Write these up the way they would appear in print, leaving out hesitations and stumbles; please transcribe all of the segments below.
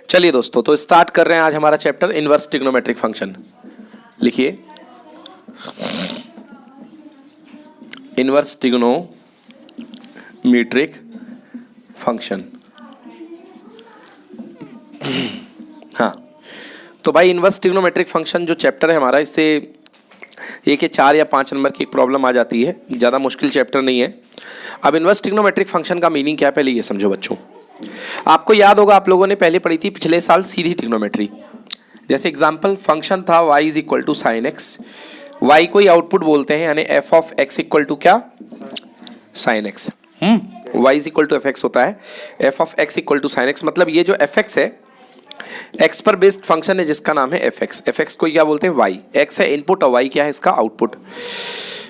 चलिए दोस्तों, तो स्टार्ट कर रहे हैं आज हमारा चैप्टर इनवर्स ट्रिग्नोमेट्रिक फंक्शन। लिखिए, इनवर्स ट्रिग्नोमेट्रिक फंक्शन। हाँ, तो भाई इनवर्स ट्रिग्नोमेट्रिक फंक्शन जो चैप्टर है हमारा, इससे एक या 4 या 5 नंबर की एक प्रॉब्लम आ जाती है, ज़्यादा मुश्किल चैप्टर नहीं है। अब इनवर्स ट्रिग्नोमेट्रिक फंक्शन का मीनिंग क्या है, पहले ये समझो बच्चों। आपको याद होगा, आप लोगों ने पहले पढ़ी थी पिछले साल सीधी ट्रिग्नोमेट्री। जैसे एग्जांपल फंक्शन था y is equal to sine x, y को ही आउटपुट बोलते हैं, यानी f of x equal to क्या, sine x. y is equal to f x होता है, f of x equal to sine x. मतलब ये जो एफ एक्स है, एक्स पर बेस्ड फंक्शन है जिसका नाम है एफ एक्स। एफ एक्स को क्या बोलते हैं, वाई। एक्स है इनपुट और वाई क्या है, इसका आउटपुट।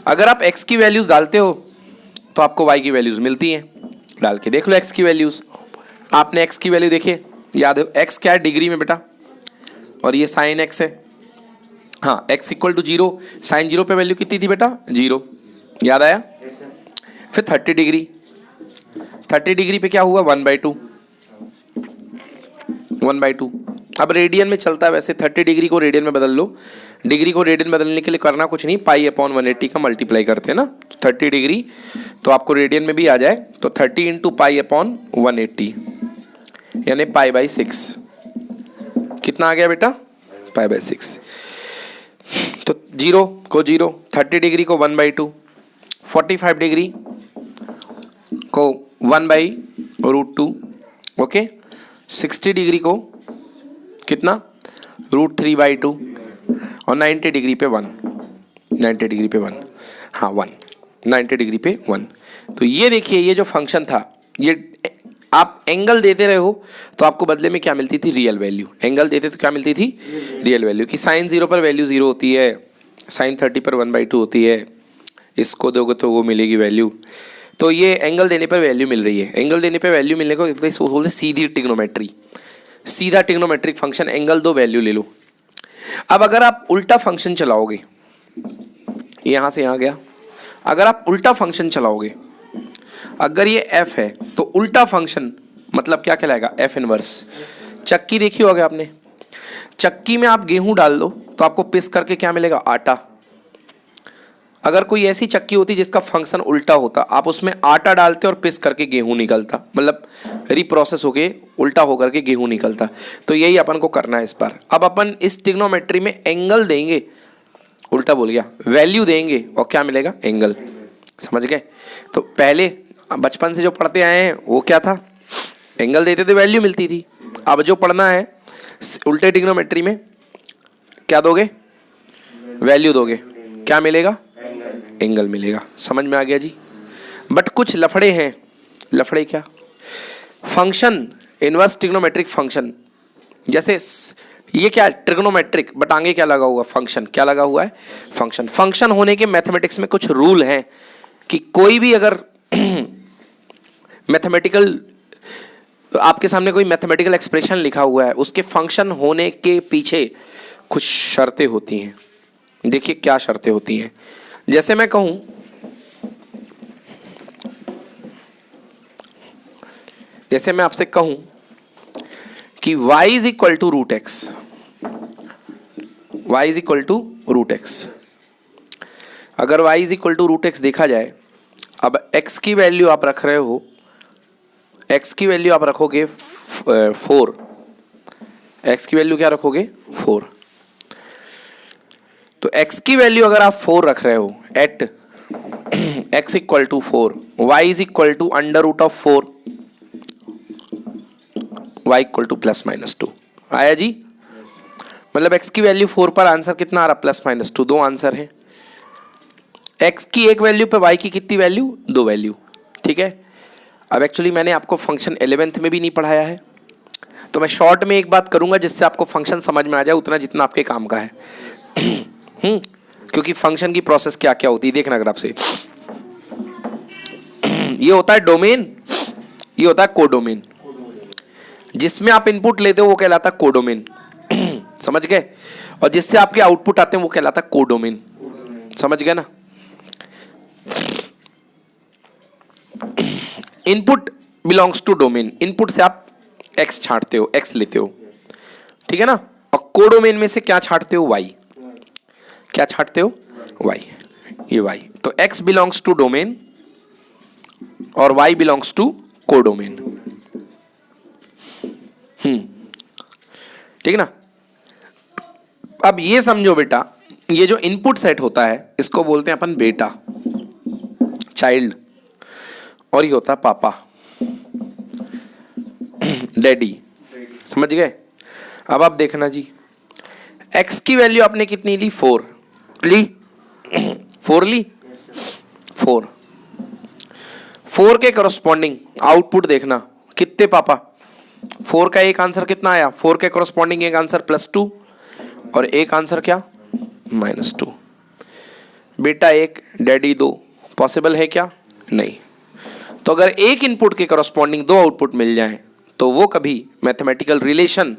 अगर आप एक्स की वैल्यूज डालते हो तो आपको वाई की वैल्यूज मिलती हैं। डाल के देख लो एक्स की वैल्यूज। आपने एक्स की वैल्यू देखिए, याद है एक्स क्या है डिग्री में बेटा, और ये साइन एक्स है। हाँ, एक्स इक्वल टू 0, साइन 0 पे वैल्यू कितनी थी बेटा, 0। याद आया। फिर 30 डिग्री, 30 डिग्री पे क्या हुआ, 1/2, 1/2। अब रेडियन में चलता है वैसे, 30 डिग्री को रेडियन में बदल लो। डिग्री को रेडियन बदलने के लिए करना कुछ नहीं, पाई अपॉन 180 का मल्टीप्लाई करते हैं ना, 30 डिग्री तो आपको रेडियन में भी आ जाए, तो 30 इंटू पाई अपॉन 180 यानी π/6। कितना आ गया बेटा, π/6। तो 0 को 0, 30 डिग्री को 1/2, 45 डिग्री को 1/√2, ओके। 60 डिग्री को कितना, √3/2, और 90 डिग्री पे 1, 90 डिग्री पे 1, हाँ 1, 90 डिग्री पे 1। तो ये देखिए, ये जो फंक्शन था, ये आप एंगल देते रहे हो तो आपको बदले में क्या मिलती थी, रियल वैल्यू। एंगल देते तो क्या मिलती थी, रियल वैल्यू। कि साइन 0 पर वैल्यू 0 होती है, साइन 30 पर 1/2 होती है, इसको दोगे तो वो मिलेगी वैल्यू। तो ये एंगल देने पर वैल्यू मिल रही है। एंगल देने पर वैल्यू मिलने को बोलते सीधी ट्रिग्नोमेट्री, सीधा ट्रिग्नोमेट्रिक फंक्शन। एंगल दो, वैल्यू ले लो। अब अगर आप उल्टा फंक्शन चलाओगे, यहां से यहां गया, अगर आप उल्टा फंक्शन चलाओगे, अगर ये f है तो उल्टा फंक्शन मतलब क्या कहलाएगा, f इनवर्स। चक्की देखी होगी आपने, चक्की में आप गेहूं डाल दो तो आपको पिस करके क्या मिलेगा, आटा। अगर कोई ऐसी चक्की होती जिसका फंक्शन उल्टा होता, आप उसमें आटा डालते और पिस करके गेहूं निकलता, मतलब रिप्रोसेस होके उल्टा होकर के गेहूं निकलता। तो यही अपन को करना है इस बार। अब अपन इस ट्रिग्नोमेट्री में एंगल देंगे, उल्टा बोल गया, वैल्यू देंगे और क्या मिलेगा, एंगल। समझ गए। तो पहले बचपन से जो पढ़ते आए हैं वो क्या था, एंगल देते थे वैल्यू मिलती थी। अब जो पढ़ना है उल्टे ट्रिग्नोमेट्री में, क्या दोगे, वैल्यू दोगे, क्या मिलेगा, एंगल मिलेगा। समझ में आ गया जी। बट कुछ लफड़े हैं। लफड़े क्या, फंक्शन इनवर्स ट्रिग्नोमेट्रिक फंक्शन, जैसे ये क्या ट्रिग्नोमेट्रिक, बट आगे क्या लगा हुआ, फंक्शन। क्या लगा हुआ है, फंक्शन। फंक्शन होने के मैथमेटिक्स में कुछ रूल हैं कि कोई भी अगर मैथमेटिकल, आपके सामने कोई मैथमेटिकल एक्सप्रेशन लिखा हुआ है, उसके फंक्शन होने के पीछे कुछ शर्तें होती हैं। देखिए क्या शर्तें होती हैं। जैसे मैं कहूं, जैसे मैं आपसे कहूं कि y is equal to √x, y is equal to √x। अगर y is equal to √x देखा जाए, अब x की वैल्यू आप रख रहे हो, x की वैल्यू आप रखोगे 4, x की वैल्यू क्या रखोगे, 4। तो x की वैल्यू अगर आप 4 रख रहे हो at x equal to 4, y is equal to √4, y equal to +-2। आया जी। मतलब x की वैल्यू 4 पर आंसर कितना आ रहा, +-2। दो आंसर है। x की एक वैल्यू पे y की कितनी वैल्यू, 2 वैल्यू। ठीक है। अब एक्चुअली मैंने आपको फंक्शन 11th में भी नहीं पढ़ाया है, तो मैं शॉर्ट में एक बात करूंगा जिससे आपको फंक्शन समझ में आ जाए, उतना जितना आपके काम का है। क्योंकि फंक्शन की प्रोसेस क्या क्या होती है देखना। अगर आपसे ये होता है डोमेन, ये होता है कोडोमेन। जिसमें आप इनपुट लेते हो वो कहलाता है कोडोमेन, समझ गए। और जिससे आपके आउटपुट आते हैं वो कहलाता है कोडोमेन, समझ गए ना। Input belongs to domain, input से आप एक्स छांटते हो, एक्स लेते हो, ठीक है ना। और कोडोमेन में से क्या छांटते हो, वाई। क्या छांटते हो, वाई, ये वाई। तो एक्स बिलोंग्स टू डोमेन और वाई बिलोंग्स टू कोडोमेन। ठीक ना। अब ये समझो बेटा, ये जो इनपुट सेट होता है इसको बोलते हैं अपन बेटा, चाइल्ड, और ये होता है पापा, डैडी। समझ गए। अब आप देखना जी, x की वैल्यू आपने कितनी ली, 4 ली, 4 ली, 4 के करस्पॉन्डिंग आउटपुट देखना कितने पापा। 4 का एक आंसर कितना आया, 4 के करस्पॉन्डिंग एक आंसर +2 और एक आंसर क्या, -2। बेटा 1, डैडी 2, पॉसिबल है क्या, नहीं। तो अगर एक इनपुट के करस्पॉन्डिंग 2 आउटपुट मिल जाएं तो वो कभी मैथमेटिकल रिलेशन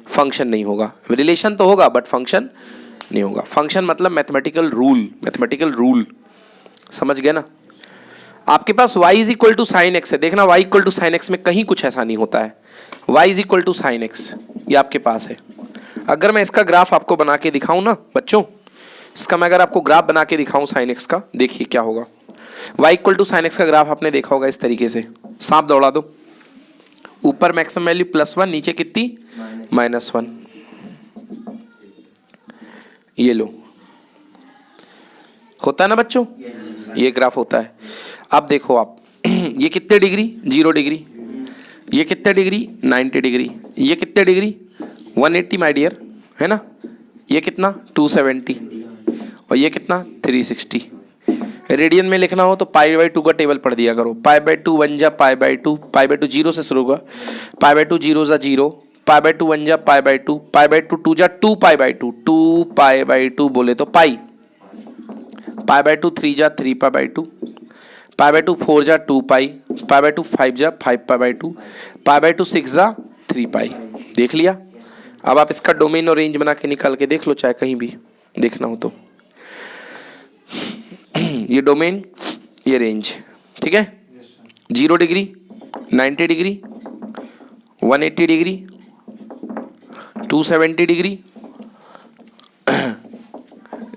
फंक्शन नहीं होगा। रिलेशन तो होगा बट फंक्शन नहीं होगा। फंक्शन मतलब मैथमेटिकल रूल, मैथमेटिकल रूल, समझ गए ना। आपके पास y is equal to sine x है, देखना y equal to sine x में कहीं कुछ ऐसा नहीं होता है। y is equal to sine x ये आपके पास है। अगर मैं इसका ग्राफ आपको बना के दिखाऊं ना बच्चों, इसका मैं अगर आपको ग्राफ बना के दिखाऊं साइन एक्स का, देखिए क्या होगा। y equal to sine x का ग्राफ आपने देखा होगा इस तरीके से, सांप दौड़ा दो, ऊपर मैक्सिमम वैल्यू +1, नीचे कितनी, -1, ये लो, होता है ना बच्चों, ये ग्राफ होता है। अब देखो आप ये कितने डिग्री, 0 डिग्री, ये कितने डिग्री, 90 डिग्री, ये कितने डिग्री, 180 माय डियर, है ना। ये कितना, 270, और ये कितना, 360। रेडियन में लिखना हो तो π/2 का टेबल पढ़ दिया करो। π/2 1 जा π/2, π/2 0 से शुरू होगा, π/2 0 जा 0, π/2 1 जा π/2, π/2 2 जा 2π/2, 2π/2 बोले तो पाई, π/2 3 जा 3π/2, π/2 4 जा 2π, π/2 5 जा 5π/2, π/2 6 जा 3π। देख लिया। अब आप इसका डोमेन और रेंज बना के निकाल के देख लो, चाहे कहीं भी देखना हो तो। ये डोमेन, ये रेंज, ठीक है। 0 degree, 90 degree, 180 degree, 270 degree,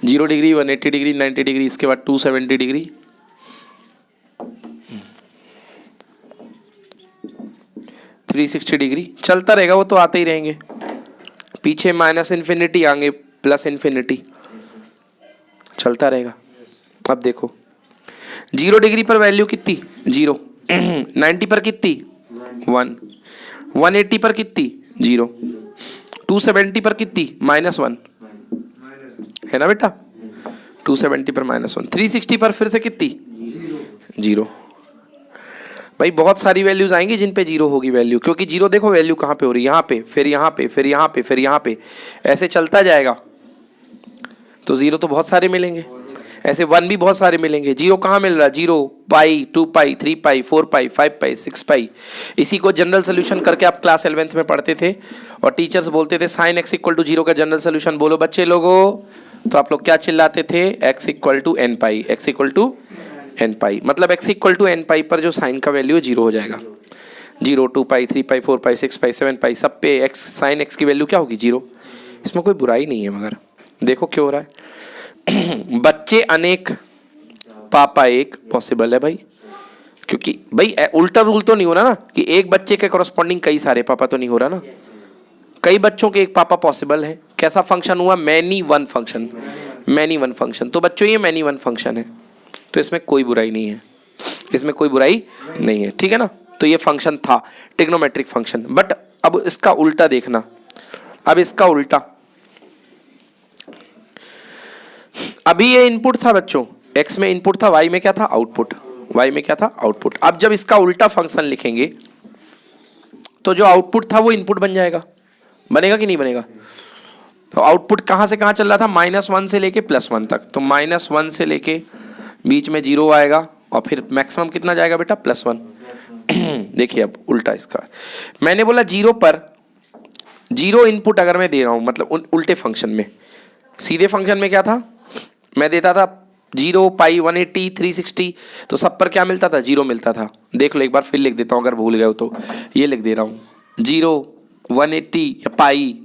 0 degree, 180 degree, 90 degree, इसके बाद 270 डिग्री, 360 डिग्री। चलता रहेगा वो तो, आते ही रहेंगे। पीछे -इन्फिनिटी, आगे +इन्फिनिटी, चलता रहेगा। अब देखो 0 डिग्री पर वैल्यू कितनी, 0, 90 पर कितनी, 1, 180 पर कितनी, 0, 270 पर कितनी, -1, है ना बेटा। 270 पर -1, 360 पर फिर से कितनी, 0। भाई बहुत सारी वैल्यूज आएंगी जिन पे 0 होगी वैल्यू, क्योंकि 0 देखो वैल्यू कहाँ पे हो रही है, यहाँ पे, फिर यहाँ पे, फिर यहाँ पे, फिर यहाँ पे, ऐसे चलता जाएगा। तो 0 तो बहुत सारे मिलेंगे, ऐसे 1 भी बहुत सारे मिलेंगे। 0 कहाँ मिल रहा है, 0, पाई, 2π, 3π, 4π, 5π, 6π। इसी को जनरल सोल्यूशन करके आप क्लास 11th में पढ़ते थे और टीचर्स बोलते थे साइन x इक्वल टू 0 का जनरल सोल्यूशन बोलो बच्चे लोगों, तो आप लोग क्या चिल्लाते थे, x equal to nπ, x equal to nπ, मतलब x इक्वल टू nπ पर जो साइन का वैल्यू है 0 हो जाएगा। 0, 2π, 3π, 4π, 6π, 7π, सब पे x, साइन x की वैल्यू क्या होगी, 0। इसमें कोई बुराई नहीं है, मगर देखो क्यों हो रहा है। बच्चे अनेक, पापा एक, पॉसिबल है भाई, क्योंकि भाई उल्टा रूल तो नहीं हो रहा ना कि एक बच्चे के कॉरस्पॉन्डिंग कई सारे पापा, तो नहीं हो रहा ना। कई बच्चों के एक पापा पॉसिबल है। कैसा फंक्शन हुआ, many one function, many one function. तो बच्चों ये मैनी वन फंक्शन है, तो इसमें कोई बुराई नहीं है, इसमें कोई बुराई नहीं है, ठीक है ना। तो ये फंक्शन था ट्रिग्नोमेट्रिक फंक्शन। बट अब इसका उल्टा देखना, अब इसका उल्टा, अभी ये इनपुट था बच्चों, x में इनपुट था, y में क्या था, आउटपुट, y में क्या था, आउटपुट। अब जब इसका उल्टा फंक्शन लिखेंगे तो जो आउटपुट था वो इनपुट बन जाएगा, बनेगा कि नहीं बनेगा। तो आउटपुट कहाँ से कहाँ चल रहा था, -1 से लेके +1 तक, तो -1 से लेके बीच में 0 आएगा और फिर मैक्सिमम कितना जाएगा बेटा, +1। देखिए अब उल्टा इसका, मैंने बोला 0 पर 0 इनपुट अगर मैं दे रहा हूँ, मतलब उल्टे फंक्शन में, सीधे फंक्शन में क्या था, मैं देता था 0, π, 180, 360, तो सब पर क्या मिलता था, 0 मिलता था। देख लो एक बार फिर लिख देता हूँ अगर भूल गए हो तो, ये लिख दे रहा हूँ 0, 180 या पाई,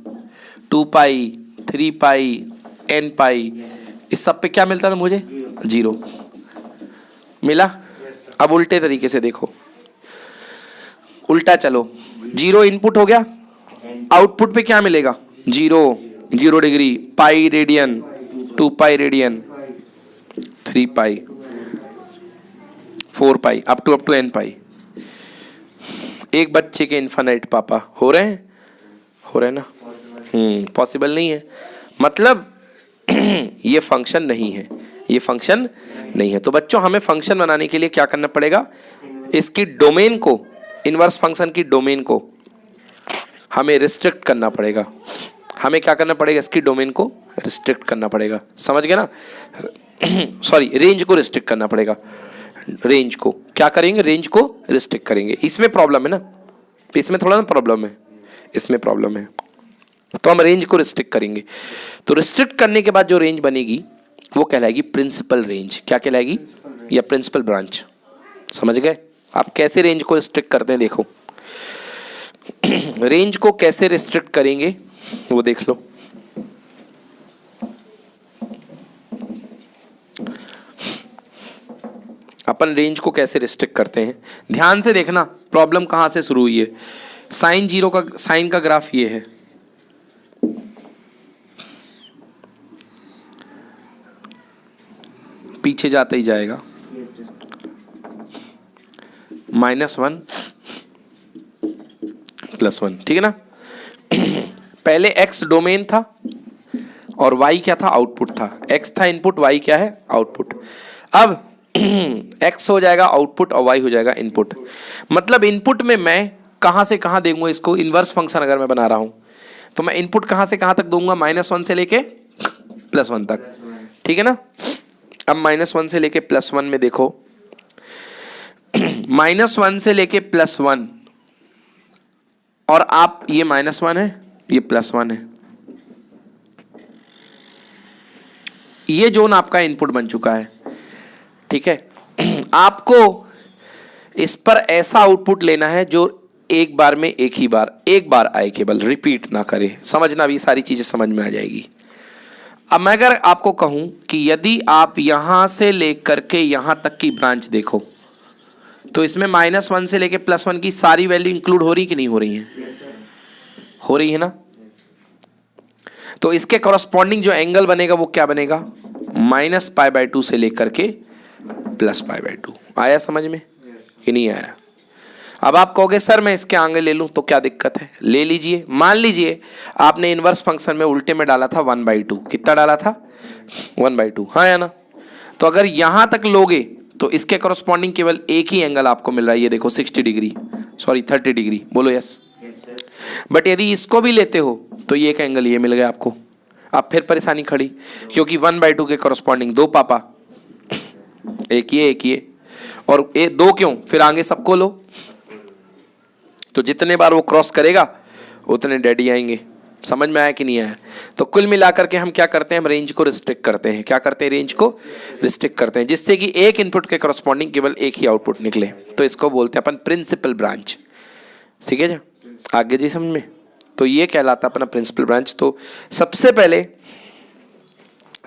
2 पाई, 3 पाई, n पाई, इस सब पे क्या मिलता था मुझे? 0 मिला। अब उल्टे तरीके से देखो, उल्टा चलो, 0 इनपुट हो गया, आउटपुट पे क्या मिलेगा? 0, 0 degree, pi radian, 2 pi radian, 3 pi, 4 pi, up to n pi. एक बच्चे के इन्फानाइट पापा हो रहे हैं? हो रहे हैं ना? पॉसिबल नहीं है, मतलब ये फंक्शन नहीं है, ये फंक्शन नहीं है। तो बच्चों हमें फंक्शन बनाने के लिए क्या करना पड़ेगा? इसकी डोमेन को, इनवर्स फंक्शन की डोमेन को हमें रिस्ट्रिक्ट करना पड़ेगा। हमें क्या करना पड़ेगा? इसकी डोमेन को रिस्ट्रिक्ट करना पड़ेगा, समझ गए ना? सॉरी, रेंज को रिस्ट्रिक्ट करना पड़ेगा। रेंज को क्या करेंगे? रेंज को रिस्ट्रिक्ट करेंगे। इसमें प्रॉब्लम है ना, इसमें थोड़ा ना प्रॉब्लम है, इसमें प्रॉब्लम है। तो हम रेंज को रिस्ट्रिक्ट करेंगे। तो रिस्ट्रिक्ट करने के बाद जो रेंज बनेगी वो कहलाएगी प्रिंसिपल रेंज। क्या कहलाएगी? या प्रिंसिपल ब्रांच। समझ गए? आप कैसे रेंज को रिस्ट्रिक्ट करते हैं देखो। रेंज को कैसे रिस्ट्रिक्ट करेंगे वो देख लो। अपन रेंज को कैसे रिस्ट्रिक्ट करते हैं, ध्यान से देखना। प्रॉब्लम कहां से शुरू हुई है? साइन 0 का, साइन का ग्राफ ये है, पीछे जाता ही जाएगा, -1 +1, ठीक है ना? पहले x डोमेन था और y क्या था? आउटपुट था। x था इनपुट, y क्या है? आउटपुट। अब x हो जाएगा आउटपुट और y हो जाएगा इनपुट। मतलब इनपुट में मैं कहां से कहां दूंगा इसको? इनवर्स फंक्शन अगर मैं बना रहा हूं तो मैं इनपुट कहां से कहां तक दूंगा? -1 से लेके +1 तक, ठीक है ना? अब -1 से लेके +1 में देखो, -1 से लेके +1, और आप ये -1 है, ये +1 है, ये जोन आपका इनपुट बन चुका है, ठीक है? आपको इस पर ऐसा आउटपुट लेना है जो एक बार में एक बार आए, केवल रिपीट ना करे। समझना, भी सारी चीजें समझ में आ जाएगी। अब मैं अगर आपको कहूं कि यदि आप यहां से लेकर के यहां तक की ब्रांच देखो तो इसमें -1 से लेके +1 की सारी वैल्यू इंक्लूड हो रही कि नहीं हो रही है? हो रही है ना? तो इसके कॉरस्पॉन्डिंग जो एंगल बनेगा वो क्या बनेगा? -π/2 से लेकर के +π/2। आया समझ में कि नहीं आया? अब आप कहोगे सर मैं इसके आगे ले लूं तो क्या दिक्कत है? ले लीजिए। मान लीजिए आपने इनवर्स फंक्शन में उल्टे में डाला था 1/2। कितना डाला था? 1/2, हाँ या ना? तो अगर यहां तक लोगे तो इसके कॉरस्पॉन्डिंग केवल एक ही एंगल आपको मिल रहा है, ये देखो 60 डिग्री, सॉरी 30 डिग्री, बोलो यस। बट यदि इसको भी लेते हो तो ये एक एंगल ये मिल गया आपको। अब फिर परेशानी खड़ी, क्योंकि 1/2 के कॉरस्पॉन्डिंग 2 पापा, एक ये और ये 2 क्यों? फिर आगे सबको लो, तो जितने बार वो क्रॉस करेगा उतने डैडी आएंगे। समझ में आया कि नहीं आया? तो कुल मिलाकर के हम क्या करते हैं? हम रेंज को रिस्ट्रिक्ट करते हैं। क्या करते हैं? रेंज को रिस्ट्रिक्ट करते हैं, जिससे कि एक इनपुट के कॉरस्पॉन्डिंग केवल एक ही आउटपुट निकले। तो इसको बोलते हैं अपन प्रिंसिपल ब्रांच। ठीक है जी? आगे जी समझ में? तो ये कहलाता अपना प्रिंसिपल ब्रांच। तो सबसे पहले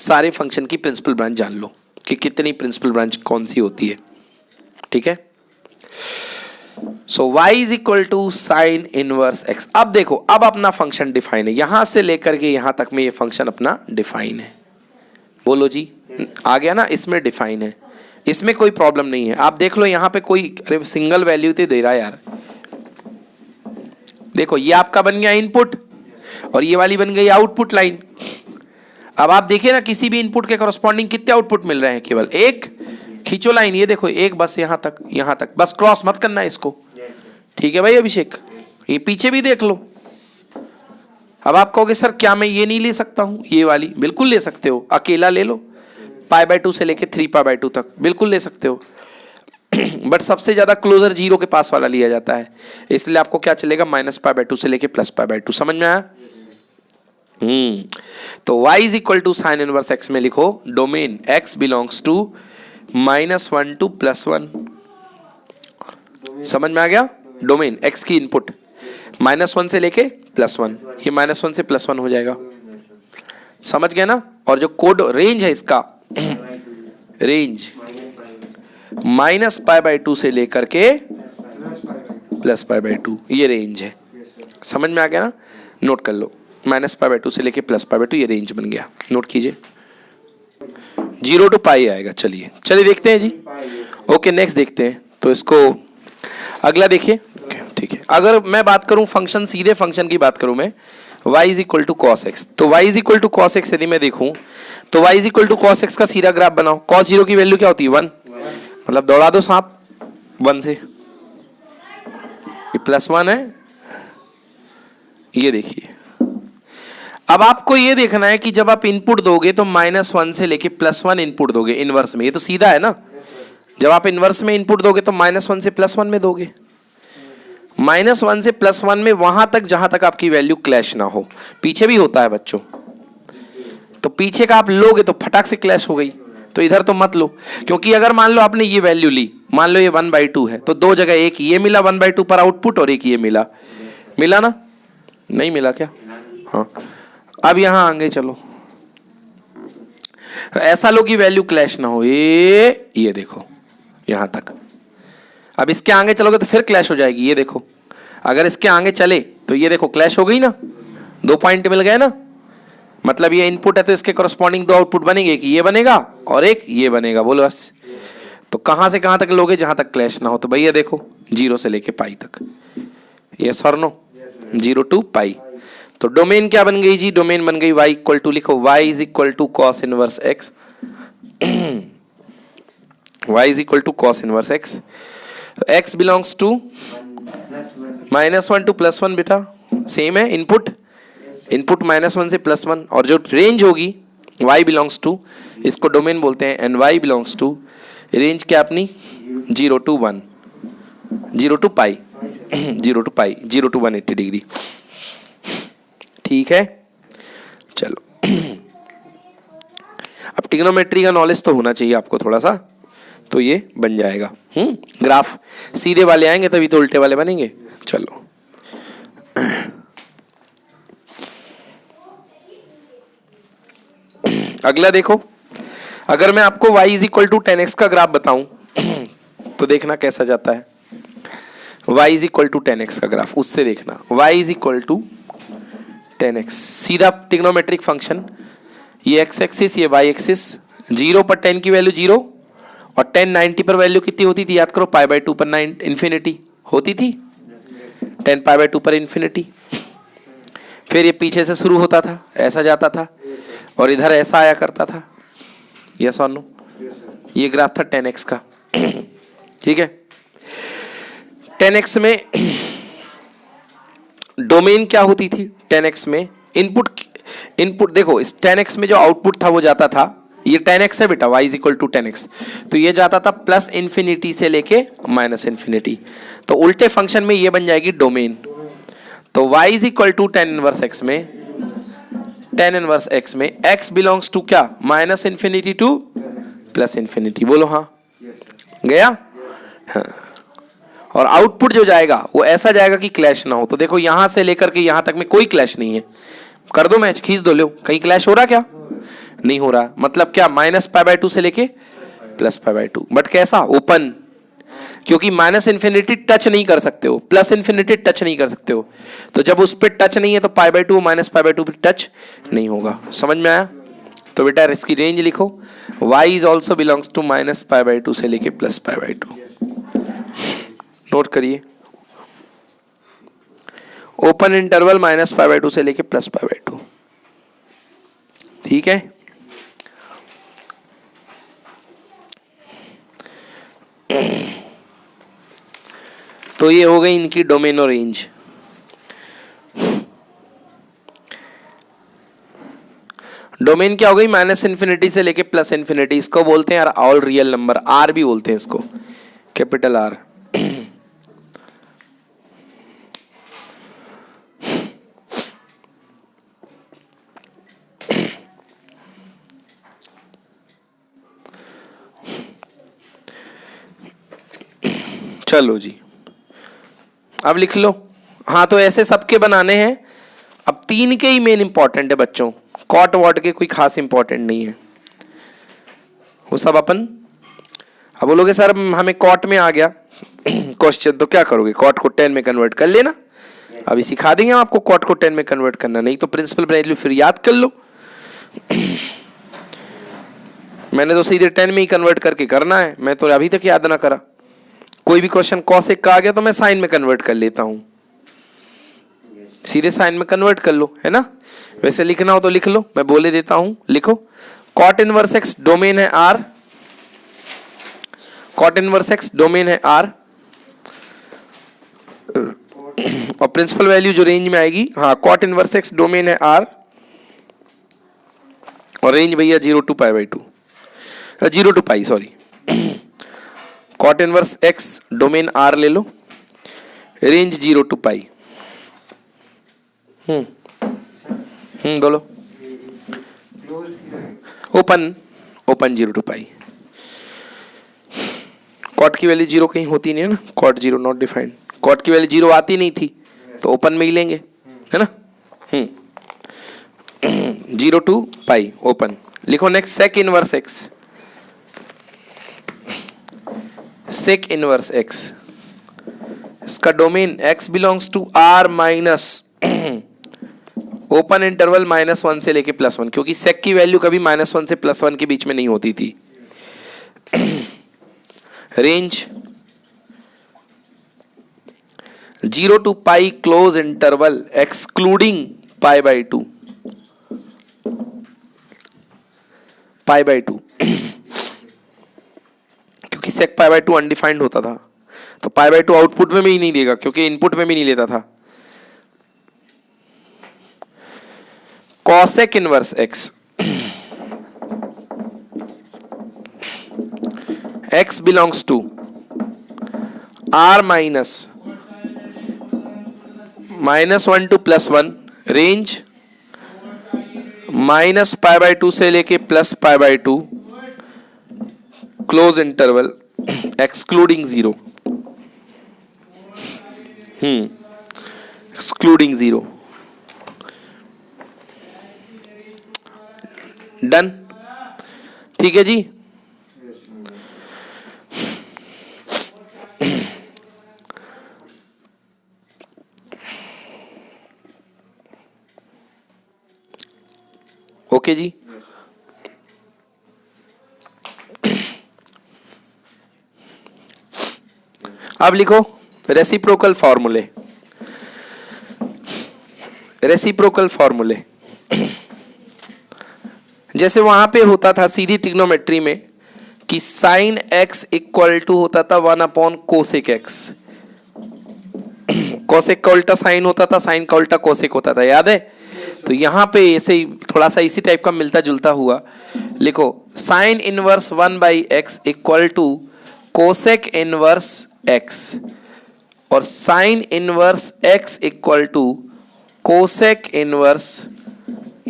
सारे फंक्शन की प्रिंसिपल ब्रांच जान लो कि कितनी प्रिंसिपल ब्रांच कौन सी होती है, ठीक है? So y is equal to sine inverse x। अब देखो, अब अपना फंक्शन डिफाइन है, यहां से लेकर के यहां तक में ये फंक्शन अपना डिफाइन है। बोलो जी, आ गया ना? इसमें डिफाइन है, इसमें कोई प्रॉब्लम नहीं है। आप देख लो यहां पे कोई सिंगल वैल्यू तो दे रहा है यार। देखो ये आपका बन गया इनपुट और ये वाली बन गई आउटपुट लाइन। अब आप देखिए ना, किसी भी इनपुट के कॉरस्पॉन्डिंग कितने आउटपुट मिल रहे हैं? केवल एक। खींचो लाइन, ये देखो एक, बस यहां तक, बस क्रॉस मत करना इसको, ठीक है भाई अभिषेक? ये पीछे भी देख लो। अब आप कहोगे सर क्या मैं ये नहीं ले सकता हूं? ये वाली बिल्कुल ले सकते हो, अकेला ले लो, π/2 से लेके 3π/2 तक बिल्कुल ले सकते हो। बट सबसे ज्यादा क्लोजर 0 के पास वाला लिया जाता है, इसलिए आपको क्या चलेगा? -π/2 से लेके +π/2। समझ में आया? तो y is equal to sine inverse x में लिखो domain x belongs to -1 to +1। समझ में आ गया? डोमेन x की इनपुट -1 से लेके +1, ये -1 से +1 हो जाएगा, समझ गए ना। और जो कोड रेंज है इसका रेंज -π/2 से लेकर के +π/2, ये रेंज है, समझ में आ गया ना। नोट कर लो, -π/2 से लेके +π/2 ये रेंज बन गया, नोट कीजिए। 0 to π आएगा। चलिए देखते हैं जी। ओके नेक्स्ट देखते हैं। तो इसको अगला देखिए, ठीक है। अगर मैं बात करूं फंक्शन, सीधे फंक्शन की बात करूं मैं, y is equal to cos x, तो y is equal to cos x यदि मैं देखूं तो y is equal to cos x का सीधा ग्राफ बनाओ। कॉस 0 की वैल्यू क्या होती है 1, मतलब दौड़ा दो सांप 1 से, ये +1 है, ये देखिए। अब आपको ये देखना है कि जब आप इनपुट दोगे तो -1 से लेके +1 इनपुट दोगे इनवर्स में, ये तो सीधा है ना। जब आप इनवर्स में इनपुट दोगे तो -1 से +1 में दोगे, -1 से +1 में वहां तक जहां तक आपकी वैल्यू क्लैश ना हो। पीछे भी होता है बच्चों, तो पीछे का आप लोगे तो फटाक से क्लैश हो गई, तो इधर तो मत लो, क्योंकि अगर मान लो आपने ये वैल्यू ली, मान लो ये 1/2 है, तो दो जगह एक ये मिला 1/2 पर आउटपुट और एक ये मिला ना, नहीं मिला क्या? हाँ। अब यहां आगे चलो, ऐसा लो कि वैल्यू क्लैश ना हो, ये देखो यहां तक। अब इसके आगे चलोगे तो फिर क्लैश हो जाएगी, ये देखो। अगर इसके आगे चले तो ये देखो क्लैश हो गई ना, 2 पॉइंट मिल गए ना, मतलब ये इनपुट है तो इसके कॉरस्पॉन्डिंग 2 आउटपुट बनेंगे, एक ये बनेगा और एक ये बनेगा। बोलो बस। तो कहां से कहां तक लोगे? जहां तक क्लैश ना हो। तो भैया देखो 0 से लेके π तक, यस और नो? 0 to π। तो डोमेन क्या बन गई जी? डोमेन बन गई y इक्वल टू, लिखो y is equal to cos inverse x, y is equal to cos inverse x। x belongs to -1 to +1, बेटा सेम है। इनपुट -1 से +1, और जो रेंज होगी y बिलोंग्स टू, इसको डोमेन बोलते हैं, and y belongs to range क्या अपनी 0 to 1, 0 to π 0 to π 0 to 180 degree. ठीक है, चलो। अब ट्रिग्नोमेट्री का नॉलेज तो होना चाहिए आपको थोड़ा सा, तो ये बन जाएगा। ग्राफ सीधे वाले आएंगे तभी तो उल्टे वाले बनेंगे। चलो अगला देखो, अगर मैं आपको y is equal to 10x का ग्राफ बताऊं तो देखना कैसा जाता है। y is equal to 10x का ग्राफ, उससे देखना y is equal to 10x, सीधा ट्रिग्नोमेट्रिक फंक्शन, ये x एक्सिस ये y एक्सिस। 0 पर 10 की वैल्यू 0, और 10 90 पर वैल्यू कितनी होती थी? याद करो, π/2 पर 9 इन्फिनिटी होती थी, 10 π/2 पर इन्फिनिटी। फिर ये पीछे से शुरू होता था, ऐसा जाता था, और इधर ऐसा आया करता था, यस और नो? ये ग्राफ था 10x का। ठीक है, 10x में डोमेन क्या होती थी? 10x में इनपुट देखो, इस 10x में जो आउटपुट था वो जाता था, ये 10x है बेटा, y is equal to 10x, तो ये जाता था +∞ से लेके -∞। तो उल्टे फंक्शन में ये बन जाएगी डोमेन। तो y is equal to 10 inverse x में, 10 इनवर्स x में x बिलोंग्स टू क्या? -∞ टू +∞। बोलो हाँ, गया? हाँ। और आउटपुट जो जाएगा वो ऐसा जाएगा कि क्लैश ना हो। तो देखो यहां से लेकर के यहां तक में कोई क्लैश नहीं है, कर दो मैच, खींच दो, लो, कहीं क्लैश हो रहा क्या? नहीं हो रहा। मतलब क्या? -π/2 से लेके +π/2, बट कैसा? ओपन, क्योंकि -∞ टच नहीं कर सकते हो, +∞ टच नहीं कर सकते हो, तो जब उस पर टच नहीं है तो π/2 -π/2 पर टच नहीं होगा। समझ में आया? तो बेटा इसकी रेंज लिखो, y is also belongs to -π/2 से लेके +π/2। नोट करिए, ओपन इंटरवल -π/2 से लेके +π/2। ठीक है, तो ये हो गई इनकी डोमेन और रेंज। डोमेन क्या हो गई? -∞ से लेके +∞। इसको बोलते हैं यार ऑल रियल नंबर, आर भी बोलते हैं इसको, कैपिटल आर। चलो जी, अब लिख लो, हाँ तो ऐसे सबके बनाने हैं। अब 3 के ही मेन इंपॉर्टेंट है बच्चों, कॉट वॉट के कोई खास इंपॉर्टेंट नहीं है, वो सब अपन। अब बोलोगे सर हमें कॉट में आ गया क्वेश्चन, तो क्या करोगे, कॉट को 10 में कन्वर्ट कर लेना। अभी सिखा देंगे हम आपको कॉट को 10 में कन्वर्ट करना, नहीं तो प्रिंसिपल वैल्यू फिर याद कर लो। मैंने तो सीधे 10 में ही कन्वर्ट करके करना है, मैं तो अभी तक याद ना करा। कोई भी क्वेश्चन कॉसेक का आ गया तो मैं साइन में कन्वर्ट कर लेता हूं, सीधे साइन में कन्वर्ट कर लो, है ना। वैसे लिखना हो तो लिख लो, मैं बोले देता हूं, लिखो। कॉट इनवर्स एक्स डोमेन है R, cot inverse x domain है आर, और प्रिंसिपल वैल्यू जो रेंज में आएगी, हाँ कॉट इनवर्स एक्स डोमेन है आर, और रेंज भैया 0 to π/2, 0 to π, sorry. Cot inverse x domain R ले लो, रेंज 0 to π। बोलो। Open, open 0 to π। कॉट की वैल्यू 0 कहीं होती नहीं है ना, कॉट 0 नॉट डिफाइंड, कॉट की वैल्यू 0 आती नहीं थी तो ओपन में ही लेंगे, है ना। 0 to π ओपन। लिखो next sec inverse x, sec inverse x, इसका domain x belongs to r minus open interval -1 से लेके +1, क्योंकि सेक की वैल्यू कभी -1 से +1 के बीच में नहीं होती थी। Range 0 to π close interval excluding π/2, π/2 क्योंकि सेक π/2 अनडिफाइंड होता था, तो π/2 आउटपुट में भी ही नहीं देगा क्योंकि इनपुट में भी नहीं लेता था। Cosec inverse x, x belongs to r -1 to +1, range -π/2 से लेके +π/2, close interval excluding 0, excluding 0। Done, ठीक है जी। ओके जी। अब लिखो रेसिप्रोकल फॉर्मूले, रेसिप्रोकल फॉर्मूले। जैसे वहां पे होता था सीधी ट्रिग्नोमेट्री में कि साइन x इक्वल टू होता था 1 कोसेक x, कोसेक का उल्टा साइन होता था, साइन का उल्टा कोसेक होता था, याद है। तो यहाँ पे ऐसे ही थोड़ा सा इसी टाइप का मिलता जुलता हुआ लिखो, sine inverse 1/x equal to cosec inverse x, और sine inverse x equal to cosec inverse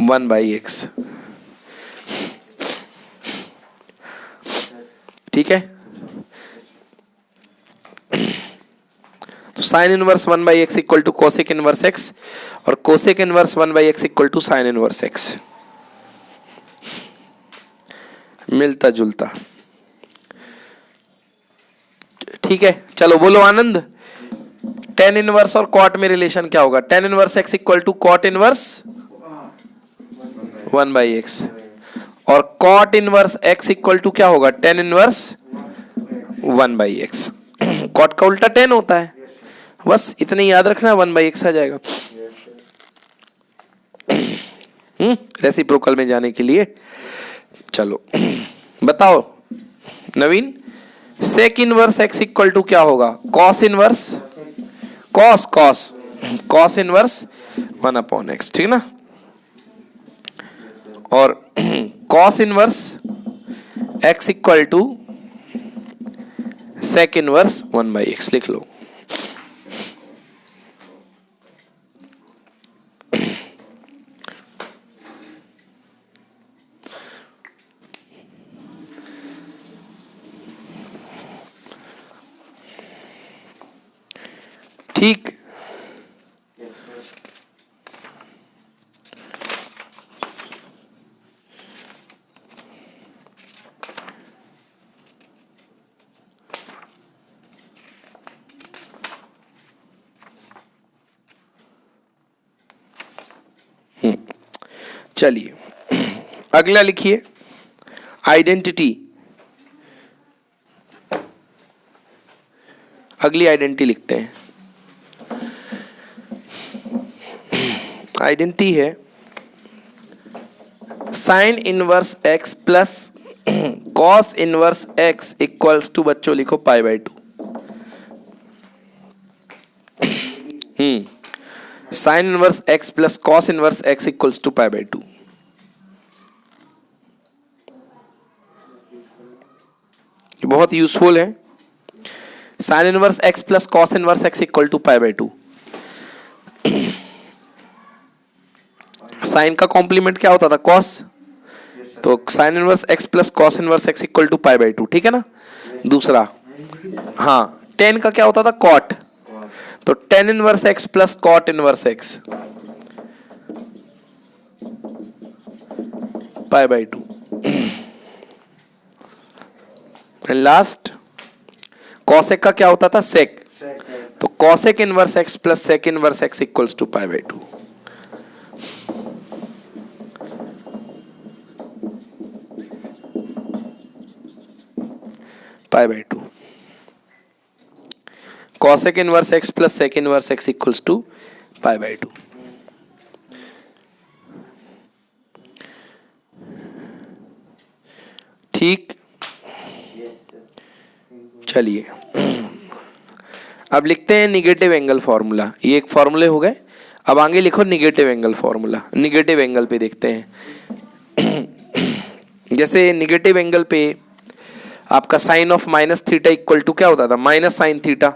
1/x। ठीक है, तो sine inverse 1/x equal to cosec inverse x, और cosec inverse 1/x equal to sine inverse x, मिलता जुलता। ठीक है, चलो बोलो आनंद, टेन इनवर्स और कॉट में रिलेशन क्या होगा। Tan inverse x equal to cot inverse 1/x, और cot inverse x equal to क्या होगा, टेन इनवर्स 1/x। कॉट का उल्टा टेन होता है, बस इतने याद रखना, 1/x आ जाएगा। रेसिप्रोकल में जाने के लिए चलो बताओ Naveen, sec inverse x equal to क्या होगा, cos inverse, cos cos cos inverse 1/x, ठीक ना। और cos inverse x equal to sec inverse 1/x लिख लो। ठीक, चलिए अगला लिखिए आइडेंटिटी। अगली आइडेंटिटी लिखते हैं। आइडेंटिटी है sine inverse x plus cos inverse x equals to, बच्चों लिखो pi by 2। Sine inverse x plus cos inverse x equals to pi by 2। बहुत यूजफुल है। Sine inverse x plus cos inverse x equal to pi by 2। Sine का complement क्या होता था? Cos. तो sine inverse x plus cos inverse x equal to pi by 2, ठीक है ना। दूसरा, हाँ, टेन का क्या होता था? कॉट। तो tan inverse x plus cot inverse x pi by 2। And last cosec का क्या होता था? सेक। तो cosec inverse x plus sec inverse x equals to pi by 2। Pi by 2। Cosec inverse x plus sec inverse x equals to pi by 2। ठीक। चलिए अब लिखते हैं निगेटिव एंगल फॉर्मूला। ये एक फॉर्मूले हो गए। अब आगे लिखो negative angle formula. Negative angle पे देखते हैं। जैसे निगेटिव एंगल पे आपका sine of minus theta equal to क्या होता था? Minus sine theta.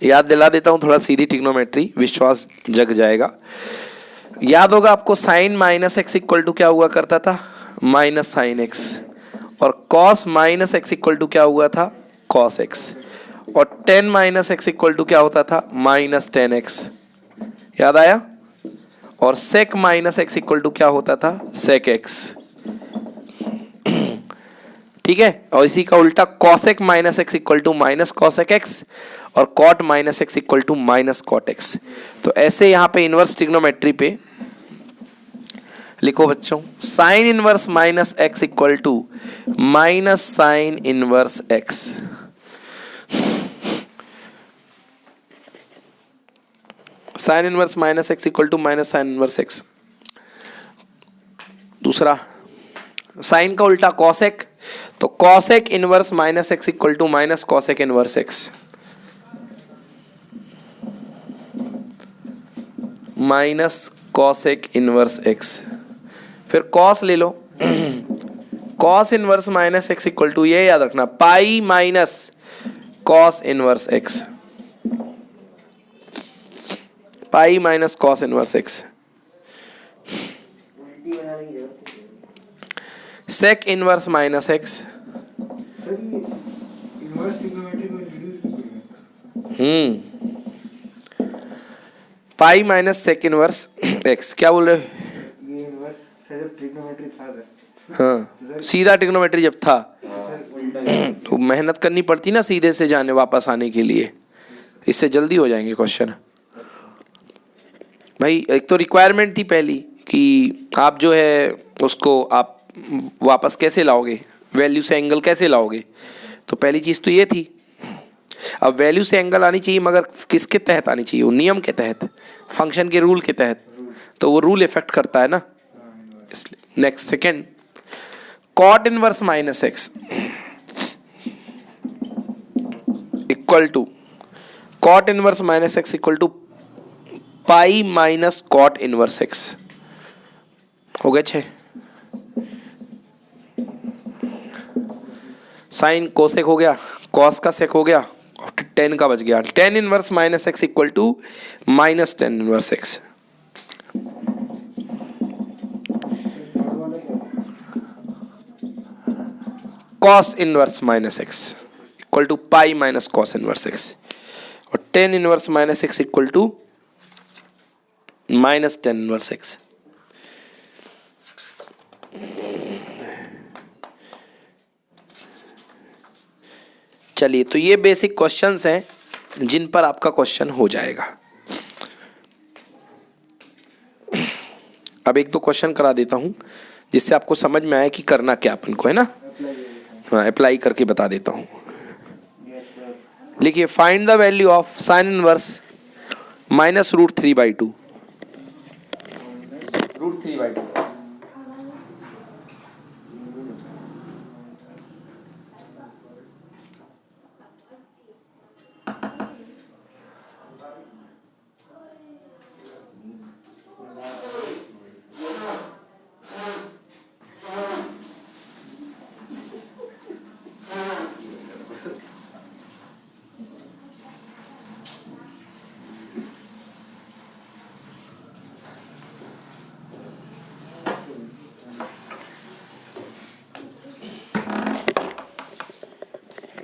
याद दिला देता हूं थोड़ा, सीधी ट्रिग्नोमेट्री, विश्वास जग जाएगा। याद होगा आपको sine minus x equal to क्या हुआ करता था? Minus sine x. और cos minus x equal to क्या हुआ था? Cos x. और tan minus x equal to क्या होता था? Minus tan x. याद आया? और sec minus x equal to क्या होता था? Sec x. ठीक है। और इसी का उल्टा cosec minus x equal to minus cosec x और cot minus x equal to minus cot x. तो ऐसे यहां पे इनवर्स ट्रिग्नोमेट्री पे लिखो बच्चों, sine inverse minus x equal to minus sine inverse x. Sine inverse minus x equal to minus sine inverse x. दूसरा, साइन का उल्टा कॉसेक, तो cosec inverse minus x equal to minus cosec inverse x. Minus cosec inverse x. फिर cos ले लो। Cos inverse minus x equal to, ये याद रखना, pi minus cos inverse x. Pi minus cos inverse x. Sec inverse minus x. Pi minus sec inverse x. क्या बोल रहे हो? ये इनवर्स ट्रिग्नोमेट्री था सर। हाँ, सीधा ट्रिग्नोमेट्री जब था तो मेहनत करनी पड़ती ना सीधे से जाने वापस आने के लिए। इससे जल्दी हो जाएंगे क्वेश्चन भाई। एक तो रिक्वायरमेंट थी पहली कि आप जो है उसको आप वापस कैसे लाओगे, वैल्यू से एंगल कैसे लाओगे। तो पहली चीज़ तो ये थी। अब वैल्यू से एंगल आनी चाहिए, मगर किसके तहत आनी चाहिए? वो नियम के तहत, फंक्शन के रूल के तहत। तो वो रूल इफेक्ट करता है ना, इसलिए। Next, second, cot inverse minus x equal to cot inverse minus x equal to pi minus cot inverse x. हो गए 6। साइन कोसेक हो गया, कॉस का सेक हो गया, और 10 का बच गया। Tan inverse minus x equal to minus tan inverse x. Cos inverse minus x equal to pi minus cos inverse x. और tan inverse minus x equal to minus tan inverse x. चलिए, तो ये basic questions हैं जिन पर आपका question हो जाएगा। अब एक दो क्वेश्चन करा देता हूँ जिससे आपको समझ में आए कि करना क्या अपन को, है ना। हाँ, अप्लाई करके बता देता हूँ। लिखिए, find the value of sine inverse minus root 3/2। Root 3/2।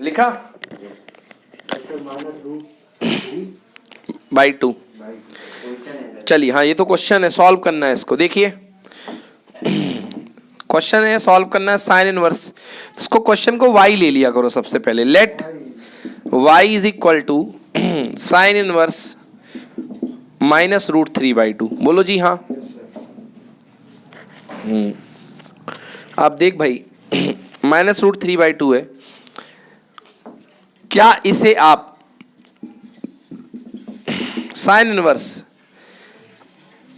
लिखा -2/2। चलिए, हाँ ये तो क्वेश्चन है, सॉल्व करना है इसको। देखिए क्वेश्चन है, सॉल्व करना है साइन इनवर्स। इसको क्वेश्चन को y ले लिया करो सबसे पहले। Let y is equal to sine inverse minus root 3/2। बोलो जी हाँ। आप देख भाई, माइनस रूट 3/2 है। क्या इसे आप साइन इनवर्स,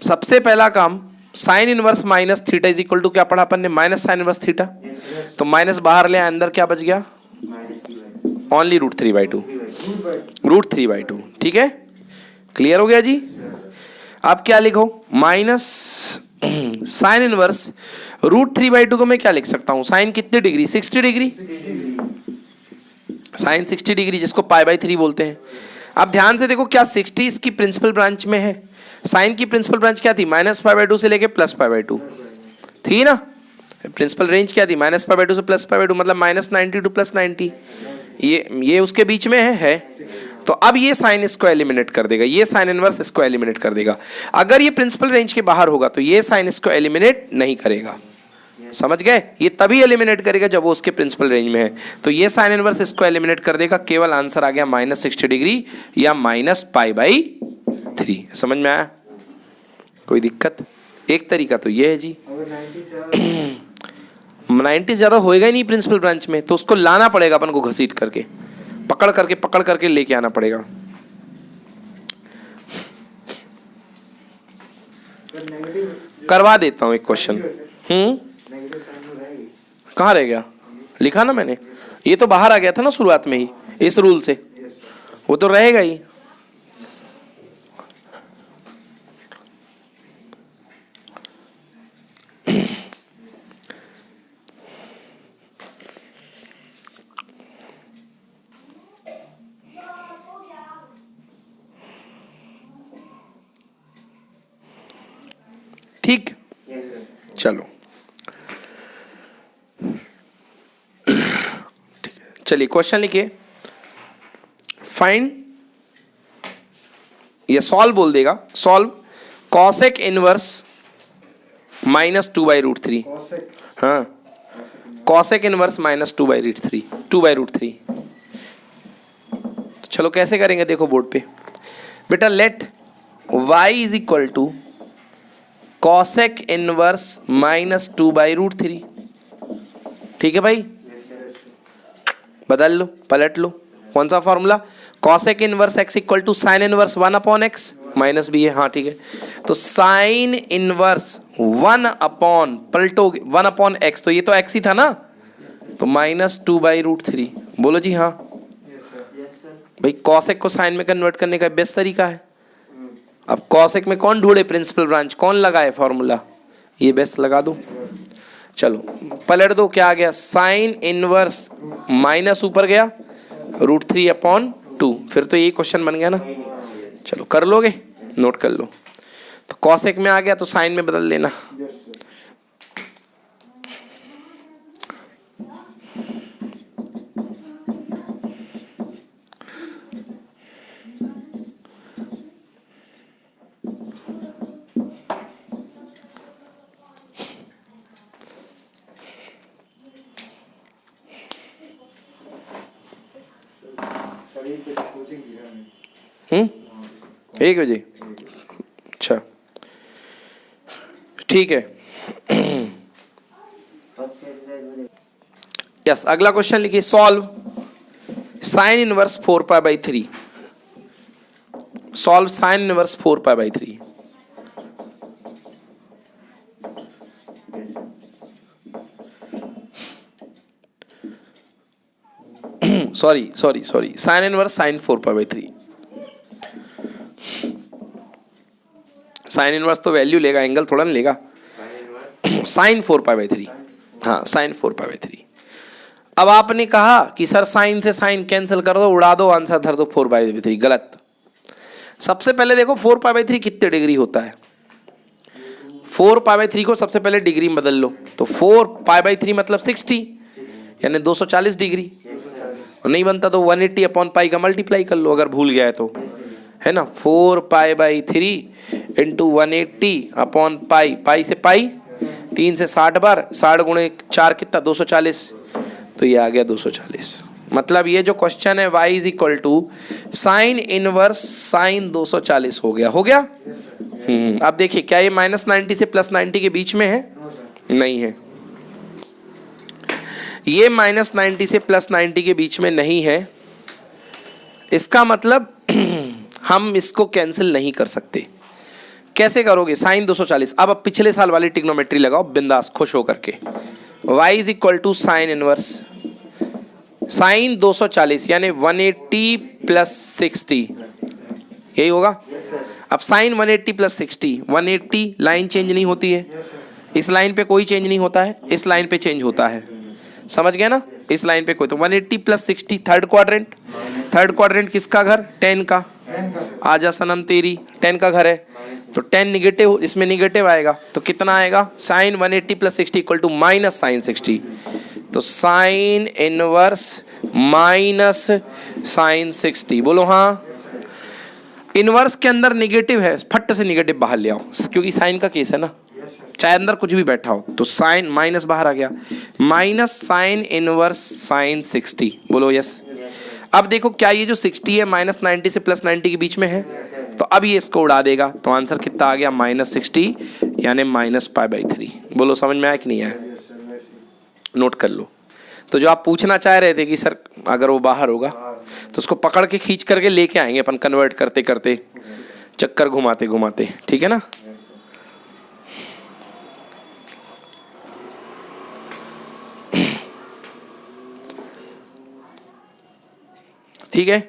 सबसे पहला काम sine inverse minus theta is equal to क्या पढ़ा अपन ने, माइनस साइन इनवर्स थीटा। तो माइनस बाहर ले आए, अंदर क्या बच गया, ओनली रूट 3/2। रूट 3/2, ठीक है, क्लियर हो गया जी। आप क्या लिखो, माइनस साइन इनवर्स रूट 3/2 को मैं क्या लिख सकता हूं, साइन कितने डिग्री, 60 डिग्री। साइन 60 डिग्री, जिसको π/3 बोलते हैं। अब ध्यान से देखो, क्या 60 इसकी प्रिंसिपल ब्रांच में है। साइन की प्रिंसिपल ब्रांच क्या थी, -π/2 से लेके +π/2 थी ना। प्रिंसिपल रेंज क्या थी, -π/2 से +π/2, मतलब -90 टू +90। ये उसके बीच में है। तो अब ये साइन इसको एलिमिनेट कर देगा, ये साइन इनवर्स इसको एलिमिनेट कर देगा। अगर ये प्रिंसिपल रेंज के बाहर होगा तो ये साइन इसको एलिमिनेट नहीं करेगा। समझ गए, ये तभी एलिमिनेट करेगा जब वो उसके प्रिंसिपल रेंज में है। तो ये साइन इनवर्स इसको एलिमिनेट कर देगा। केवल आंसर आ गया -60 डिग्री या -π/3। समझ में आया, कोई दिक्कत। एक तरीका तो ये है जी। अगर 90 से ज्यादा होएगा ही नहीं प्रिंसिपल ब्रांच में, तो उसको लाना पड़ेगा अपन को, घसीट करके, पकड़ करके लेके आना पड़ेगा। करवा देता हूँ एक क्वेश्चन। कहाँ रह गया, लिखा ना मैंने, ये तो बाहर आ गया था ना शुरुआत में ही इस रूल से, वो तो रहेगा ही। ठीक, चलो ठीक है। चलिए क्वेश्चन लिखिए, फाइंड, ये सॉल्व बोल देगा, सॉल्व कॉसेक इनवर्स -2/√3। हाँ, कॉसेक इनवर्स -2/√3, 2/√3। चलो कैसे करेंगे, देखो बोर्ड पे बेटा। Let y is equal to cosec inverse -2/√3। ठीक है भाई, बदल लो, पलट लो। कौन सा फॉर्मूला, cosec inverse x equal to sine inverse 1/x minus b है। हाँ ठीक है, तो साइन इनवर्स 1 पलटोगे 1/x, तो ये तो x ही था ना, तो -2/√3। बोलो जी हाँ। भाई कॉसेक को साइन में कन्वर्ट करने का बेस्ट तरीका है। अब कॉसेक में कौन ढूंढे प्रिंसिपल ब्रांच, कौन लगाए फॉर्मूला, ये बेस्ट लगा दो। चलो पलट दो, क्या आ गया, साइन इनवर्स माइनस ऊपर गया √3/2। फिर तो यही क्वेश्चन बन गया ना। चलो कर लोगे, नोट कर लो। तो कॉसेक में आ गया तो साइन में बदल लेना। कोचिंग 1 बजे, अच्छा ठीक है। यस, अगला क्वेश्चन लिखिए, solve sine inverse 4π/3। Solve sine inverse 4π/3। Sorry sine inverse sine 4π/3। Sine inverse तो वैल्यू लेगा, एंगल थोड़ा ना लेगा। साइन 4π/3, हाँ साइन 4π/3। अब आपने कहा कि सर साइन से साइन कैंसिल कर दो, उड़ा दो, आंसर धर दो 4π/3। गलत। सबसे पहले देखो 4π/3 कितने डिग्री होता है। 4π/3 को सबसे पहले डिग्री में बदल लो, तो 4π/3 मतलब 60, यानी 240 डिग्री। और नहीं बनता तो 180/π का मल्टीप्लाई कर लो, अगर भूल गया है तो, है ना। 4π/3 इंटू 180/π, पाई से पाई 3 से 60 बार, 60 गुणे 4 कितना 240, तो ये आ गया 240। मतलब ये जो क्वेश्चन है y is equal to sine inverse sine 240 हो गया, हो गया। अब देखिए क्या ये -90 से +90 के बीच में है? नहीं है, ये -90 से +90 के बीच में नहीं है। इसका मतलब हम इसको कैंसिल नहीं कर सकते। कैसे करोगे? साइन 240। अब पिछले साल वाली ट्रिग्नोमेट्री लगाओ बिंदास खुश होकर के। y is equal to sine inverse sine 240 यानी 180 + 60, यही होगा। अब साइन 180 + 60, 180 लाइन चेंज नहीं होती है, इस लाइन पे कोई चेंज नहीं होता है, इस लाइन पे चेंज होता है, समझ गए ना। इस लाइन पे कोई, तो 180 + 60 थर्ड क्वाड्रेंट। थर्ड क्वाड्रेंट किसका घर? 10 का। आजा सनम तेरी 10 का घर है, तो 10 निगेटिव, इसमें निगेटिव आएगा, तो कितना आएगा? Sine 180 + 60 equal to minus sine 60। तो साइन इनवर्स माइनस साइन 60, बोलो हाँ। इनवर्स के अंदर निगेटिव है, फट से निगेटिव बाहर ले आओ, क्योंकि साइन का केस है ना, चाहे अंदर कुछ भी बैठा हो। तो साइन माइनस बाहर आ गया, माइनस साइन इनवर्स साइन 60, बोलो यस। अब देखो क्या ये जो 60 है -90 से +90 के बीच में है, तो अब ये इसको उड़ा देगा, तो आंसर कितना आ गया? -60 यानी -π/3। बोलो समझ में आया कि नहीं आया? नोट कर लो। तो जो आप पूछना चाह रहे थे कि सर अगर वो बाहर होगा तो उसको पकड़ के खींच करके लेके आएंगे अपन, कन्वर्ट करते करते, चक्कर घुमाते घुमाते, ठीक है ना। ठीक है।